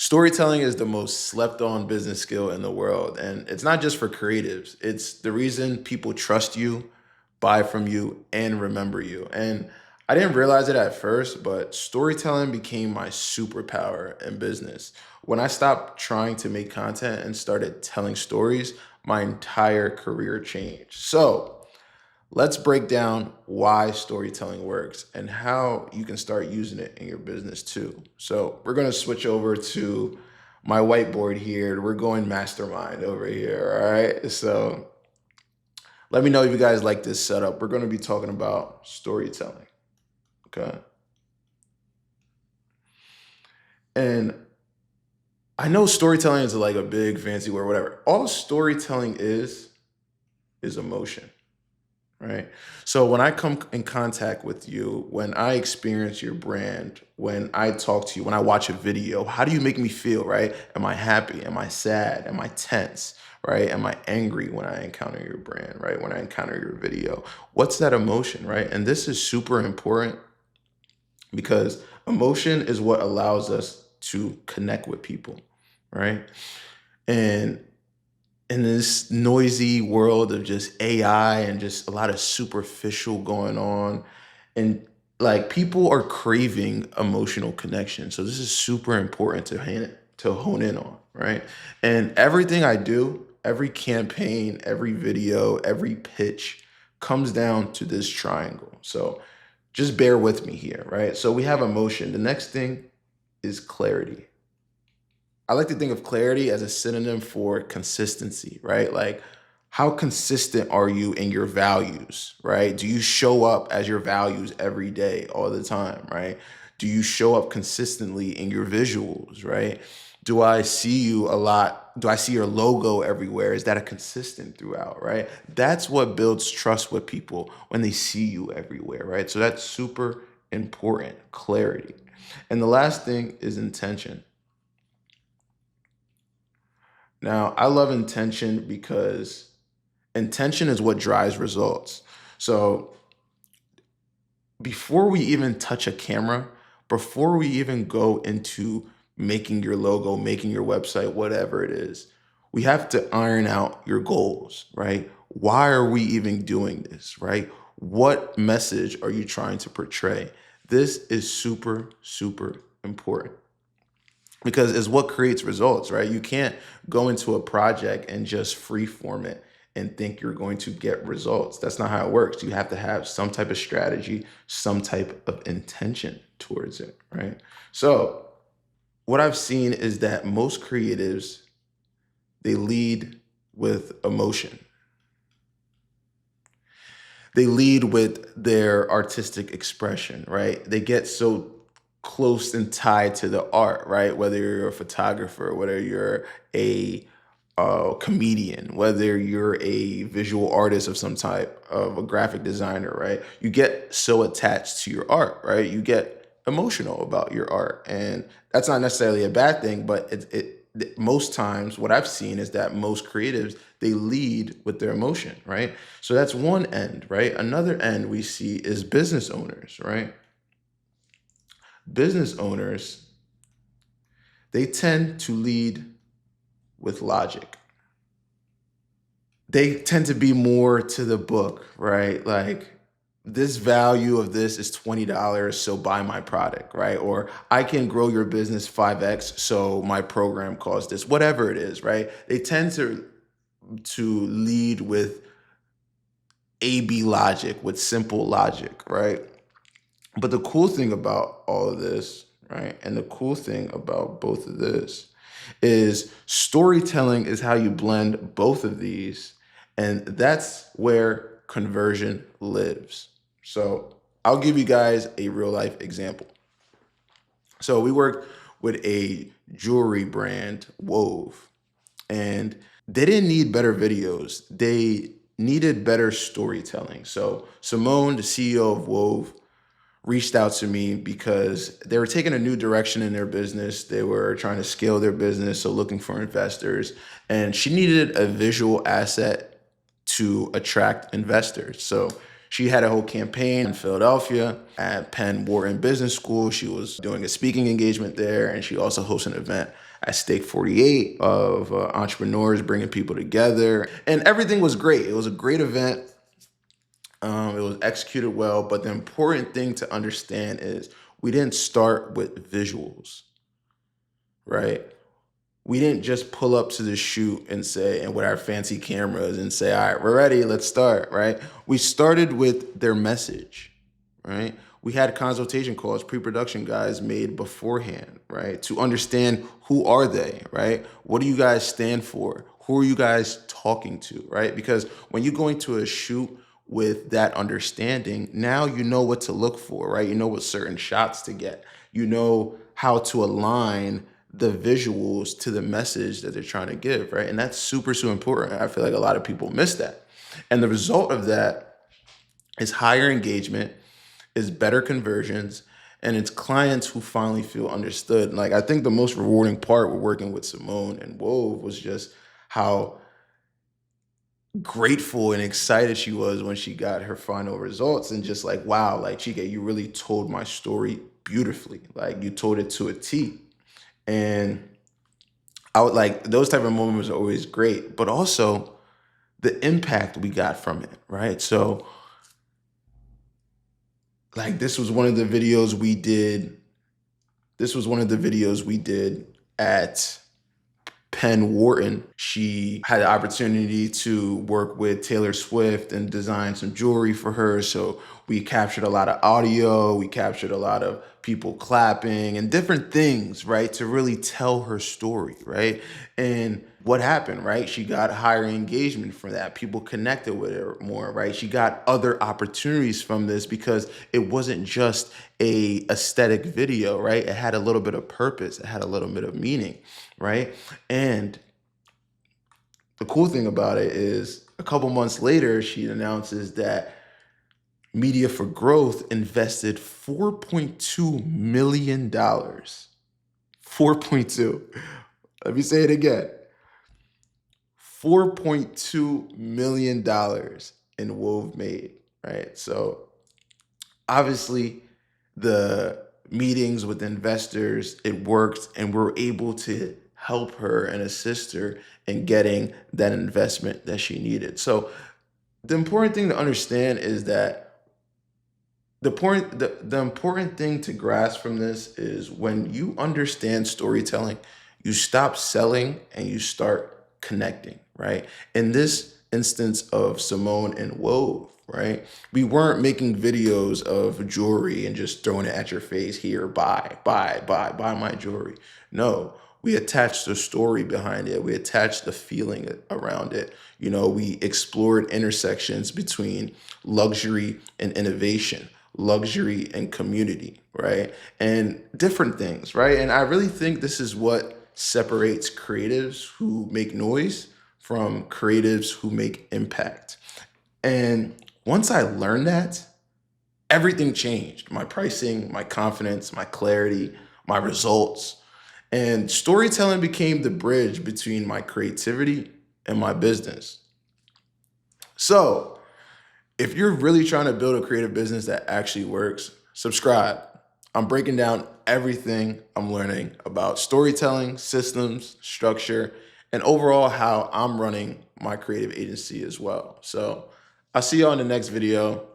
Storytelling is the most slept on business skill in the world. And it's not just for creatives, it's the reason people trust you, buy from you, and remember you. And I didn't realize it at first, but storytelling became my superpower in business. When I stopped trying to make content and started telling stories, my entire career changed. So, let's break down why storytelling works and how you can start using it in your business too. So, we're going to switch over to my whiteboard here. We're going mastermind over here. All right. So, let me know if you guys like this setup. We're going to be talking about storytelling. Okay. And I know storytelling is like a big fancy word, whatever. All storytelling is emotion. Right. So when I come in contact with you, when I experience your brand, when I talk to you, when I watch a video, how do you make me feel? Right. Am I happy? Am I sad? Am I tense? Right. Am I angry when I encounter your brand? Right. When I encounter your video, what's that emotion? Right. And this is super important because emotion is what allows us to connect with people. Right. And in this noisy world of just AI and just a lot of superficial going on, and like people are craving emotional connection. So this is super important to hone in on, right? And everything I do, every campaign, every video, every pitch comes down to this triangle. So just bear with me here, right? So we have emotion. The next thing is clarity. I like to think of clarity as a synonym for consistency, right? Like, how consistent are you in your values, right? Do you show up as your values every day, all the time, right? Do you show up consistently in your visuals, right? Do I see you a lot? Do I see your logo everywhere? Is that a consistent throughout, right? That's what builds trust with people when they see you everywhere, right? So that's super important, clarity. And the last thing is intention. Now, I love intention because intention is what drives results. So, before we even touch a camera, before we even go into making your logo, making your website, whatever it is, we have to iron out your goals, right? Why are we even doing this, right? What message are you trying to portray? This is super, super important because it's what creates results, right? You can't go into a project and just free form it and think you're going to get results. That's not how it works. You have to have some type of strategy, some type of intention towards it, right? So, what I've seen is that most creatives, they lead with emotion. They lead with their artistic expression, right? They get so close and tied to the art, right? Whether you're a photographer, whether you're a comedian, whether you're a visual artist of some type, of a graphic designer, right? You get so attached to your art, right? You get emotional about your art, and that's not necessarily a bad thing, but most times what I've seen is that most creatives, they lead with their emotion, right? So that's one end, right? Another end we see is business owners, right? Business owners, they tend to lead with logic. They tend to be more to the book, right? Like, this value of this is $20, so buy my product, right? Or I can grow your business 5x, so my program costs this, whatever it is, right? They tend to lead with AB logic, with simple logic, right? But the cool thing about all of this, right? And the cool thing about both of this is storytelling is how you blend both of these. And that's where conversion lives. So I'll give you guys a real life example. So we worked with a jewelry brand, Wove, and they didn't need better videos. They needed better storytelling. So Simone, the CEO of Wove, reached out to me because they were taking a new direction in their business. They were trying to scale their business, so looking for investors. And she needed a visual asset to attract investors. So she had a whole campaign in Philadelphia at Penn Wharton Business School. She was doing a speaking engagement there, and she also hosted an event at Stake 48 of entrepreneurs bringing people together. And everything was great. It was a great event. It was executed well. But the important thing to understand is we didn't start with visuals, right? We didn't just pull up to the shoot and say, and with our fancy cameras and say, all right, we're ready, let's start, right? We started with their message, right? We had consultation calls, pre-production guys made beforehand, right? To understand who are they, right? What do you guys stand for? Who are you guys talking to, right? Because when you go into a shoot with that understanding, now you know what to look for, right? You know what certain shots to get. You know how to align the visuals to the message that they're trying to give, right? And that's super, super important. I feel like a lot of people miss that. And the result of that is higher engagement, is better conversions, and it's clients who finally feel understood. Like, I think the most rewarding part with working with Simone and Wove was just how grateful and excited she was when she got her final results, and just like, wow, like, Chike, you really told my story beautifully. Like, you told it to a T. And I would like those type of moments are always great, but also the impact we got from it, right? So, like, this was one of the videos we did. This was one of the videos we did at Penn Wharton. She had the opportunity to work with Taylor Swift and design some jewelry for her. So we captured a lot of audio, we captured a lot of people clapping and different things, right, to really tell her story, right? And what happened, right? She got higher engagement from that. People connected with her more, right? She got other opportunities from this because it wasn't just a aesthetic video, right? It had a little bit of purpose. It had a little bit of meaning, right? And the cool thing about it is a couple months later, she announces that Media for Growth invested $4.2 million. 4.2. Let me say it again. $4.2 million in Wove made, right? So obviously the meetings with investors, it worked, and we're able to help her and assist her in getting that investment that she needed. So the important thing to understand is that the important thing to grasp from this is when you understand storytelling, you stop selling and you start connecting, right? In this instance of Simone and Wove, right? We weren't making videos of jewelry and just throwing it at your face here, buy my jewelry. No, we attached the story behind it. We attached the feeling around it. You know, we explored intersections between luxury and innovation, luxury and community, right? And different things, right? And I really think this is what separates creatives who make noise from creatives who make impact. And once I learned that, everything changed. My pricing, my confidence, my clarity, my results. And storytelling became the bridge between my creativity and my business. So, if you're really trying to build a creative business that actually works, subscribe. I'm breaking down everything I'm learning about storytelling, systems, structure, and overall how I'm running my creative agency as well. So I'll see you on the next video.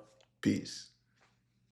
Peace.